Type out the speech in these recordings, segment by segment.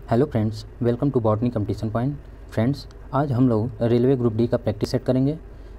Hello friends, welcome to botany competition point. Friends, आज हम लोग रेलवे ग्रुप डी का प्रैक्टिस सेट करेंगे,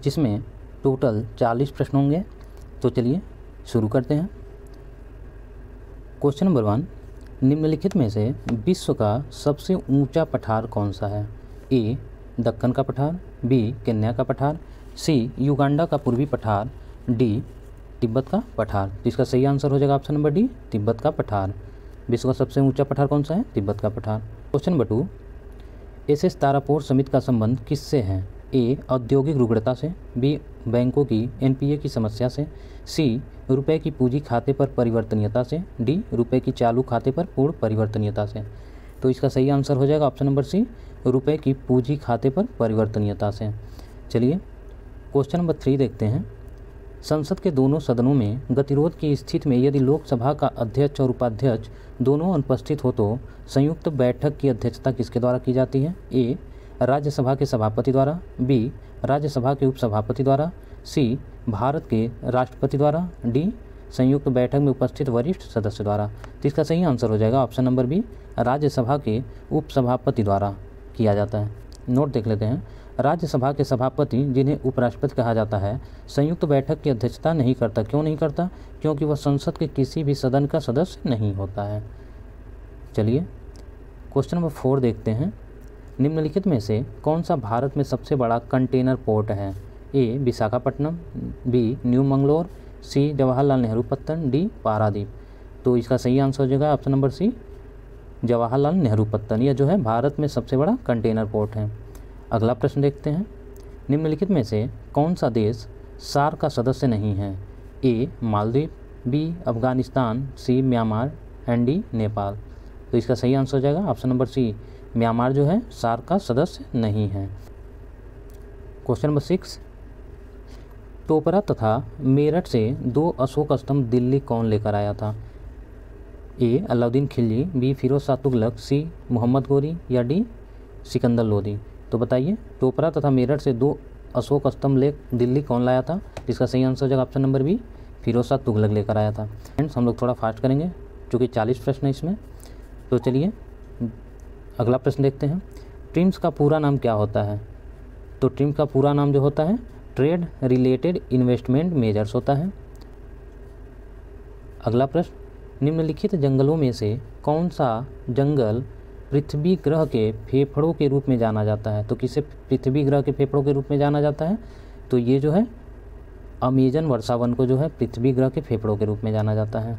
जिसमें टोटल 40 प्रश्न होंगे। तो चलिए शुरू करते हैं। क्वेश्चन नंबर 1, निम्नलिखित में से विश्व का सबसे ऊंचा पठार कौन सा है? ए दक्कन का पठार, बी केन्या का पठार, सी युगांडा का पूर्वी पठार, डी तिब्बत का पठार। तो इसका सही आंसर हो जाएगा ऑप्शन नंबर डी, तिब्बत का पठार। विश्व का सबसे ऊंचा पठार कौन सा है? तिब्बत का पठार। क्वेश्चन नंबर 2, एसएस तारापोर समिति का संबंध किससे है? ए औद्योगिक रुग्णता से, बी बैंकों की एनपीए की समस्या से, सी रुपए की पूंजी खाते पर परिवर्तनीयता से, डी रुपए की चालू खाते पर पूर्ण परिवर्तनीयता से। तो इसका सही आंसर हो जाएगा ऑप्शन नंबर सी, रुपए की पूंजी खाते पर परिवर्तनीयता से। चलिए क्वेश्चन नंबर 3 देखते हैं। संसद के दोनों सदनों में गतिरोध की स्थिति में यदि लोकसभा का अध्यक्ष और उपाध्यक्ष दोनों अनुपस्थित हो तो संयुक्त बैठक की अध्यक्षता किसके द्वारा की जाती है? ए राज्यसभा के सभापति द्वारा, बी राज्यसभा के उपसभापति द्वारा, सी भारत के राष्ट्रपति द्वारा, डी संयुक्त बैठक में उपस्थित वरिष्ठ सदस्य द्वारा। तो इसका सही आंसर हो जाएगा ऑप्शन नंबर बी, राज्यसभा के उपसभापति द्वारा किया जाता है। नोट देख लेते हैं। राज्यसभा के सभापति, जिन्हें उपराष्ट्रपति कहा जाता है, संयुक्त बैठक की अध्यक्षता नहीं करता। क्यों नहीं करता? क्योंकि वह संसद के किसी भी सदन का सदस्य नहीं होता है। चलिए क्वेश्चन नंबर 4 देखते हैं। निम्नलिखित में से कौन सा भारत में सबसे बड़ा कंटेनर पोर्ट है? A Visakhapatnam, B new Mangalore, C Jawaharlal Nehru पत्तन, डी पारादीप। तो इसका सही आंसर हो जाएगा option number C, Jawaharlal Nehru पत्तन। यह जो है भारत में सबसे बड़ा कंटेनर पोर्ट है। अगला प्रश्न देखते हैं। निम्नलिखित में से कौन सा देश सार्क का सदस्य नहीं है? A Maldives, B Afghanistan, C Myanmar and D Nepal. तो इसका सही आंसर हो जाएगा ऑप्शन नंबर सी, म्यांमार जो है सार्क का सदस्य नहीं है। क्वेश्चन नंबर 6, टोपरा तथा मेरठ से 2 अशोक स्तंभ दिल्ली कौन लेकर आया था? ए अलाउद्दीन खिलजी, बी फिरोज शाह तुगलक, सी मोहम्मद गोरी या डी सिकंदर लोदी। तो बताइए, टोपरा तथा मेरठ से 2 अशोक स्तंभ ले दिल्ली कौन लाया था? इसका सही आंसर हो जाएगा option number B, Firoz Shah Tughlaq लेकर आया था। फ्रेंड्स, हम लोग थोड़ा फास्ट करेंगे क्योंकि 40 प्रश्न है इसमें। तो चलिए अगला प्रश्न देखते हैं। ट्रिम्स का पूरा नाम क्या होता है? तो ट्रिम्स का पूरा नाम जो होता है ट्रेड रिलेटेड इन्वेस्टमेंट मेजर्स होता है। अगला प्रश्न, निम्नलिखित जंगलों में से कौन सा जंगल पृथ्वी ग्रह के फेफड़ों के रूप में जाना जाता है? तो किसे पृथ्वी ग्रह के फेफड़ों के रूप में जाना जाता है? तो ये जो है अमेजन वर्षावन को जो है पृथ्वी ग्रह के फेफड़ों के रूप में जाना जाता है।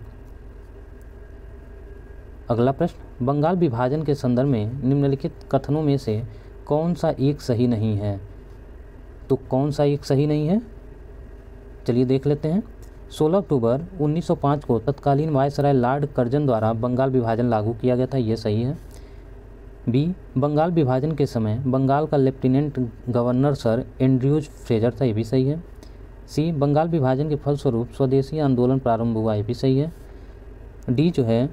अगला प्रश्न, बंगाल विभाजन के संदर्भ में निम्नलिखित कथनों में से कौन सा एक सही नहीं है? तो कौन सा एक सही नहीं है? चलिए देख लेते हैं। 16 अक्टूबर 1905 को तत्कालीन वायसराय लॉर्ड कर्जन द्वारा बंगाल विभाजन लागू किया गया था। ये सही है। बी बंगाल विभाजन के समय बंगाल का lieutenant governor sir Andrews Fraser था। ये भी सही है। सी बंगाल विभाजन के फलस्वरूप स्वदेशी आंदोलन प्रारंभ हुआ। ये भी सही है। डी जो है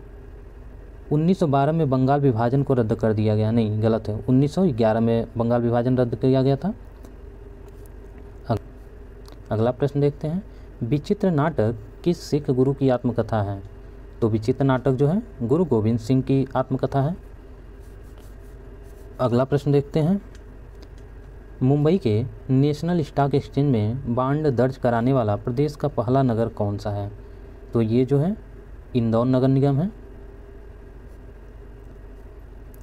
1912 में बंगाल विभाजन को रद्द कर दिया गया। नहीं, गलत है, 1911 में बंगाल विभाजन रद्द किया गया था। अगला प्रश्न देखते हैं। विचित्र नाटक किस सिख गुरु की आत्मकथा है? तो विचित्र नाटक जो है गुरु गोविंद सिंह की आत्मकथा है। अगला प्रश्न देखते हैं। मुंबई के नेशनल स्टॉक एक्सचेंज में बांड दर्ज कराने वाला प्रदेश का पहला नगर कौन सा है? तो ये जो है इंदौर नगर निगम है।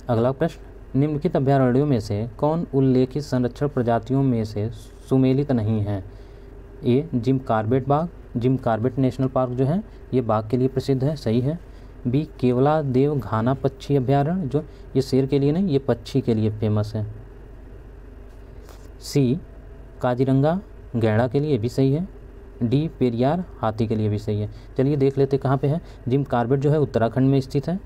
अगला प्रश्न, निम्नलिखित अभयारण्यों में से कौन उल्लेखित संरक्षण प्रजातियों में से सुमेलित नहीं है? ए जिम कॉर्बेट बाघ, जिम कॉर्बेट नेशनल पार्क जो है ये बाघ के लिए प्रसिद्ध है। सही है। बी केवला देव घाना पक्षी अभयारण्य, जो ये शेर के लिए नहीं, ये पक्षी के लिए फेमस है। सी काजीरंगा गैंडा के लिए भी सही है। डी पेरियार हाथी के लिए भी सही है। चलिए देख लेते कहाँ पे है। जिम कॉर्बेट जो है उत्तराखंड में स्थित है,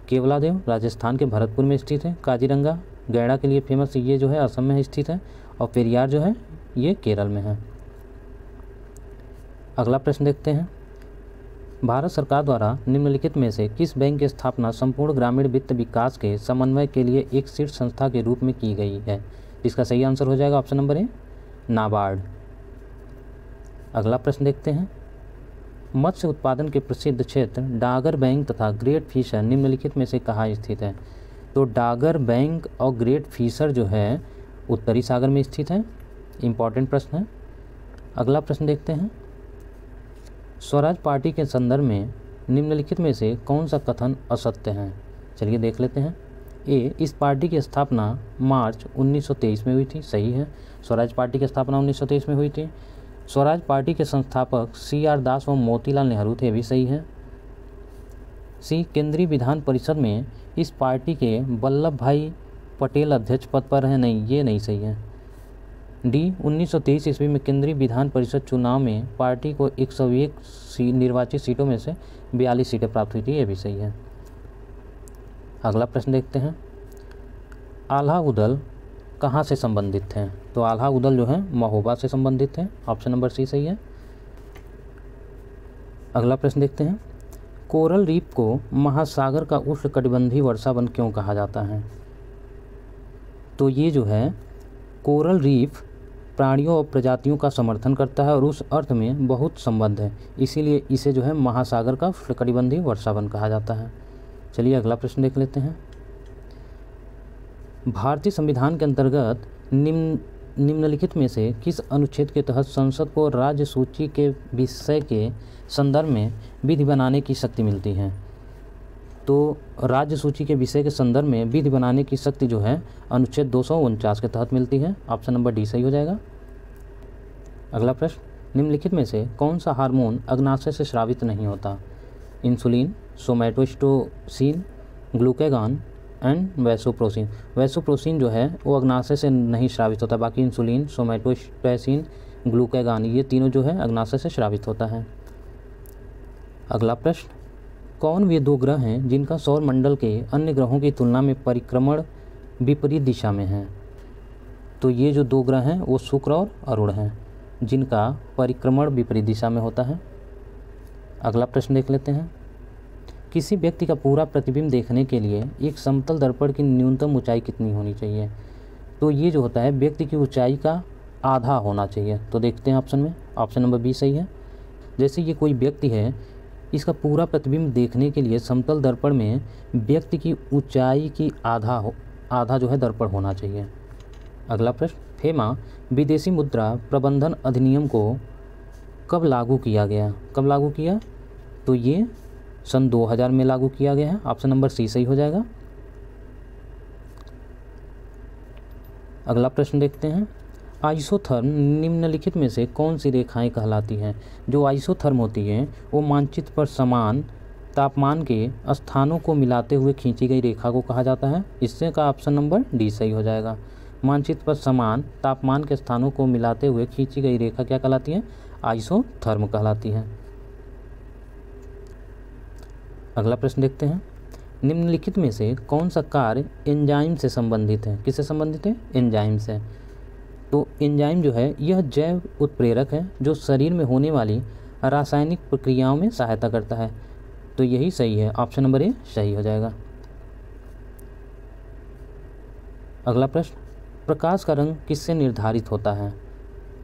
केवलादेव राजस्थान के भरतपुर में स्थित है, काजीरंगा गैंडा के लिए फेमस ये जो है असम में स्थित है, और पेरियार जो है ये केरल में है। अगला प्रश्न देखते हैं। भारत सरकार द्वारा निम्नलिखित में से किस बैंक की स्थापना संपूर्ण ग्रामीण वित्त विकास के समन्वय के लिए एक शीर्ष संस्था के रूप में की गई है? इसका सही आंसर हो जाएगा ऑप्शन नंबर ए, नाबार्ड। अगला प्रश्न देखते हैं। मत्स्य उत्पादन के प्रसिद्ध क्षेत्र डागर बैंक तथा ग्रेट फिशर निम्नलिखित में से कहाँ स्थित है? तो डागर बैंक और ग्रेट फिशर जो है उत्तरी सागर में स्थित है। इम्पॉर्टेंट प्रश्न है। अगला प्रश्न देखते हैं। स्वराज पार्टी के संदर्भ में निम्नलिखित में से कौन सा कथन असत्य है? चलिए देख लेते हैं। ए, इस पार्टी की स्थापना मार्च 1923 में हुई थी। सही है, स्वराज पार्टी की स्थापना 1923 में हुई थी। स्वराज पार्टी के संस्थापक CR दास व मोतीलाल नेहरू थे। भी सही है। सी, केंद्रीय विधान परिषद में इस पार्टी के वल्लभ भाई पटेल अध्यक्ष पद पर हैं। नहीं, ये नहीं सही है। डी, 1923 ईस्वी में केंद्रीय विधान परिषद चुनाव में पार्टी को 101 निर्वाचित सीटों में से 42 सीटें प्राप्त हुई थी। ये भी सही है। अगला प्रश्न देखते हैं। आल्हा उदल कहाँ से संबंधित हैं? तो आल्हा उदल जो है महोबा से संबंधित है। ऑप्शन नंबर सी सही है। अगला प्रश्न देखते हैं। कोरल रीफ को महासागर का उष्णकटिबंधीय वर्षावन क्यों कहा जाता है? तो ये जो है कोरल रीफ प्राणियों और प्रजातियों का समर्थन करता है और उस अर्थ में बहुत संबद्ध है, इसीलिए इसे जो है महासागर का उष्णकटिबंधीय वर्षावन कहा जाता है। चलिए अगला प्रश्न देख लेते हैं। भारतीय संविधान के अंतर्गत निम्नलिखित में से किस अनुच्छेद के तहत संसद को राज्य सूची के विषय के संदर्भ में विधि बनाने की शक्ति मिलती है? तो राज्य सूची के विषय के संदर्भ में विधि बनाने की शक्ति जो है अनुच्छेद 249 के तहत मिलती है। ऑप्शन नंबर डी सही हो जाएगा। अगला प्रश्न, निम्नलिखित में से कौन सा हार्मोन अग्नाशय से स्रावित नहीं होता? Insulin, somatostatin, glucagon and vasopressin. Vasopressin जो है वो अग्नाशय से नहीं स्रावित होता, बाकी इंसुलिन, सोमैटोस्टेरोन, ग्लूकागॉन ये तीनों जो है अग्नाशय से स्रावित होता है। अगला प्रश्न, कौन वे दो ग्रह हैं जिनका सौर मंडल के अन्य ग्रहों की तुलना में परिक्रमण विपरीत दिशा में है? तो ये जो दो ग्रह हैं वो शुक्र और अरुण हैं, जिनका परिक्रमण विपरीत दिशा में होता है। अगला प्रश्न देख लेते हैं। किसी व्यक्ति का पूरा प्रतिबिंब देखने के लिए एक समतल दर्पण की न्यूनतम ऊंचाई कितनी होनी चाहिए? तो ये जो होता है व्यक्ति की ऊंचाई का आधा होना चाहिए। तो देखते हैं ऑप्शन में, ऑप्शन नंबर बी सही है। जैसे ये कोई व्यक्ति है, इसका पूरा प्रतिबिंब देखने के लिए समतल दर्पण में व्यक्ति की ऊंचाई की आधा जो है दर्पण होना चाहिए। अगला प्रश्न, फेमा विदेशी मुद्रा प्रबंधन अधिनियम को कब लागू किया गया? कब लागू किया? तो ये सन 2000 में लागू किया गया है। ऑप्शन नंबर सी सही हो जाएगा। अगला प्रश्न देखते हैं। आइसोथर्म निम्नलिखित में से कौन सी रेखाएं कहलाती हैं? जो आइसोथर्म होती हैं वो मानचित्र पर समान तापमान के स्थानों को मिलाते हुए खींची गई रेखा को कहा जाता है। इससे का ऑप्शन नंबर डी सही हो जाएगा। मानचित्र पर समान तापमान के स्थानों को मिलाते हुए खींची गई रेखा क्या कहलाती है? आइसोथर्म कहलाती है। अगला प्रश्न देखते हैं। निम्नलिखित में से कौन सा कार्य एंजाइम से संबंधित है? किससे संबंधित है? एंजाइम से। तो एंजाइम जो है यह जैव उत्प्रेरक है जो शरीर में होने वाली रासायनिक प्रक्रियाओं में सहायता करता है। तो यही सही है। ऑप्शन नंबर ए सही हो जाएगा। अगला प्रश्न, प्रकाश का रंग किससे निर्धारित होता है?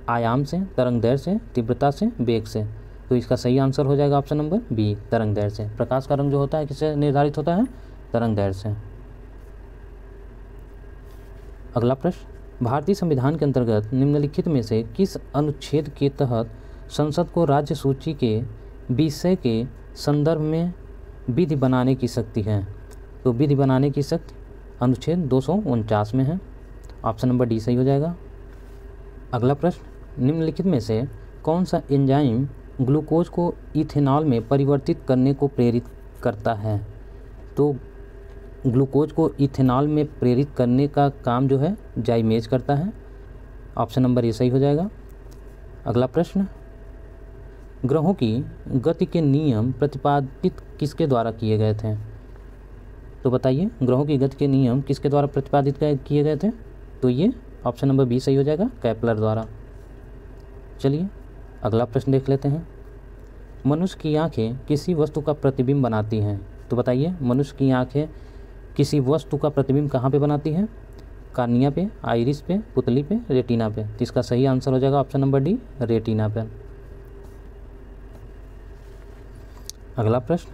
आयाम से, तरंगदैर्घ्य से, तीव्रता से, वेग से। तो इसका सही आंसर हो जाएगा ऑप्शन नंबर बी, तरंगदैर्घ्य से। प्रकाश का रंग जो होता है किससे निर्धारित होता है? तरंगदैर्घ्य से। अगला प्रश्न, भारतीय संविधान के अंतर्गत निम्नलिखित में से किस अनुच्छेद के तहत संसद को राज्य सूची के विषय के संदर्भ में विधि बनाने की शक्ति है? तो विधि बनाने की शक्ति अनुच्छेद 249 में है। ऑप्शन नंबर डी सही हो जाएगा। अगला प्रश्न, निम्नलिखित में से कौन सा एंजाइम ग्लूकोज को इथेनॉल में परिवर्तित करने को प्रेरित करता है? तो ग्लूकोज को इथेनॉल में प्रेरित करने का काम जो है जाइमेज करता है। ऑप्शन नंबर ए सही हो जाएगा। अगला प्रश्न, ग्रहों की गति के नियम प्रतिपादित किसके द्वारा किए गए थे? तो बताइए, ग्रहों की गति के नियम किसके द्वारा प्रतिपादित किए गए थे? तो ये ऑप्शन नंबर बी सही हो जाएगा, केपलर द्वारा। चलिए अगला प्रश्न देख लेते हैं। मनुष्य की आंखें किसी वस्तु का प्रतिबिंब बनाती हैं। तो बताइए, मनुष्य की आंखें किसी वस्तु का प्रतिबिंब कहाँ पे बनाती हैं? कार्निया पे, आइरिस पे, पुतली पे, रेटिना पे। तो इसका सही आंसर हो जाएगा ऑप्शन नंबर डी, रेटिना पे। अगला प्रश्न,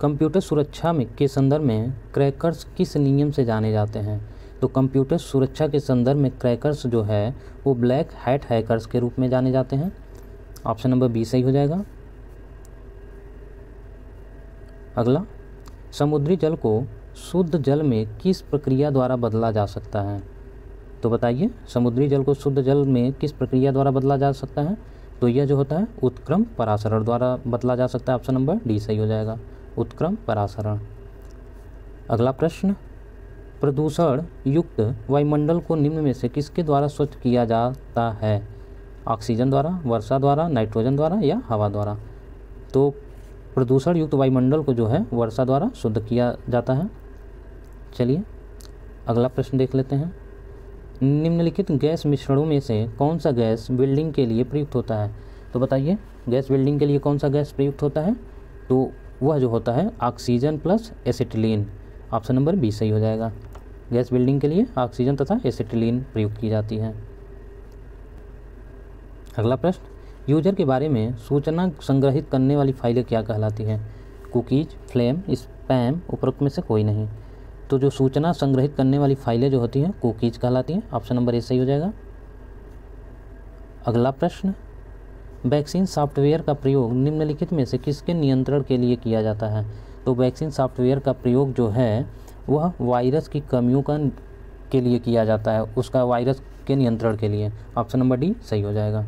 कंप्यूटर सुरक्षा में के संदर्भ में क्रैकर्स किस नियम से जाने जाते हैं? तो कंप्यूटर सुरक्षा के संदर्भ में क्रैकर्स जो है वो ब्लैक हैट हैकर्स के रूप में जाने जाते हैं। ऑप्शन नंबर बी सही हो जाएगा। अगला, समुद्री जल को शुद्ध जल में किस प्रक्रिया द्वारा बदला जा सकता है? तो बताइए, समुद्री जल को शुद्ध जल में किस प्रक्रिया द्वारा बदला जा सकता है? तो यह जो होता है उत्क्रम परासरण द्वारा बदला जा सकता है। ऑप्शन नंबर डी सही हो जाएगा, उत्क्रम परासरण। अगला प्रश्न, प्रदूषण युक्त वायुमंडल को निम्न में से किसके द्वारा स्वच्छ किया जाता है? ऑक्सीजन द्वारा, वर्षा द्वारा, नाइट्रोजन द्वारा या हवा द्वारा? तो प्रदूषण युक्त वायुमंडल को जो है वर्षा द्वारा शुद्ध किया जाता है। चलिए अगला प्रश्न देख लेते हैं। निम्नलिखित गैस मिश्रणों में से कौन सा गैस बिल्डिंग के लिए प्रयुक्त होता है? तो बताइए, गैस बिल्डिंग के लिए कौन सा गैस प्रयुक्त होता है? तो वह जो होता है oxygen plus acetylene. Option number B सही हो जाएगा। गैस बिल्डिंग के लिए ऑक्सीजन तथा एसिटिलीन प्रयुक्त की जाती है। अगला प्रश्न, यूजर के बारे में सूचना संग्रहित करने वाली फाइलें क्या कहलाती हैं? कुकीज, फ्लेम, स्पैम, उपरोक्त में से कोई नहीं। तो जो सूचना संग्रहित करने वाली फाइलें जो होती हैं कुकीज कहलाती हैं। ऑप्शन नंबर ए सही हो जाएगा। अगला प्रश्न, वैक्सीन सॉफ्टवेयर का प्रयोग निम्नलिखित में से किसके नियंत्रण के लिए किया जाता है? तो वैक्सीन सॉफ्टवेयर का प्रयोग जो है वह वायरस की कमियों के लिए किया जाता है, उसका वायरस के नियंत्रण के लिए। ऑप्शन नंबर डी सही हो जाएगा।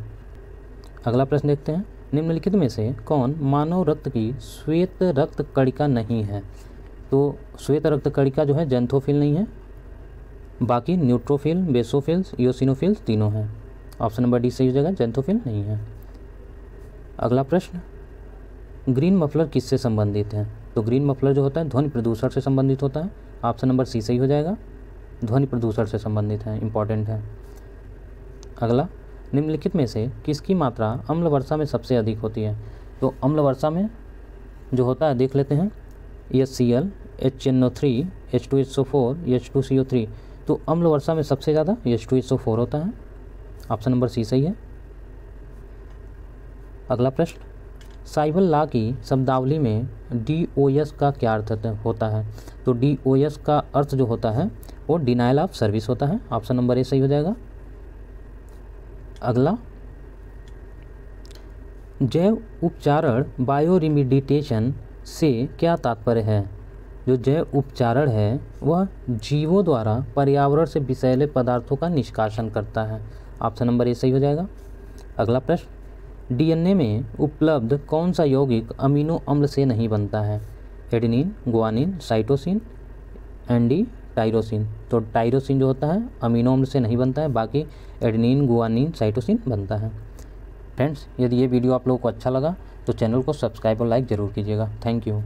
अगला प्रश्न देखते हैं, निम्नलिखित में से कौन मानव रक्त की श्वेत रक्त कणिका नहीं है? तो श्वेत रक्त कणिका जो है जेंथोफिल नहीं है, बाकी न्यूट्रोफिल, बेसोफिल्स, इयोसिनोफिल्स तीनों हैं। ऑप्शन नंबर डी सही हो जाएगा, जेंथोफिल नहीं है। अगला प्रश्न, ग्रीन मफलर किससे संबंधित है? तो ग्रीन मफलर जो होता है ध्वनि प्रदूषण से संबंधित होता है। ऑप्शन नंबर सी सही हो जाएगा, ध्वनि प्रदूषण से संबंधित है, इंपॉर्टेंट है। अगला, निम्नलिखित में से किसकी मात्रा अम्ल वर्षा में सबसे अधिक होती है? तो अम्ल वर्षा में जो होता है देख लेते हैं, HCl, HNO3, H2SO4, H2CO3। तो अम्ल वर्षा में सबसे ज़्यादा H2SO4 होता है। ऑप्शन नंबर सी सही है। अगला प्रश्न, साइबल लॉ की शब्दावली में DOS का क्या अर्थ होता है? तो DOS का अर्थ जो होता है वो डिनायल ऑफ सर्विस होता है। ऑप्शन नंबर ए सही हो जाएगा। अगला, जैव उपचारण बायोरिमिडिटेशन से क्या तात्पर्य है? जो जैव उपचारण है वह जीवों द्वारा पर्यावरण से विषैले पदार्थों का निष्कासन करता है। ऑप्शन नंबर ए सही हो जाएगा। अगला प्रश्न, DNA में उपलब्ध कौन सा यौगिक अमीनो अम्ल से नहीं बनता है? Adenine, guanine, cytosine, tyrosine. तो टाइरोसिन जो होता है अमीनो अम्ल से नहीं बनता है, बाकी एडेनिन, गुआनिन, साइटोसिन बनता है। फ्रेंड्स, यदि ये वीडियो आप लोगों को अच्छा लगा तो चैनल को सब्सक्राइब और लाइक ज़रूर कीजिएगा। Thank you.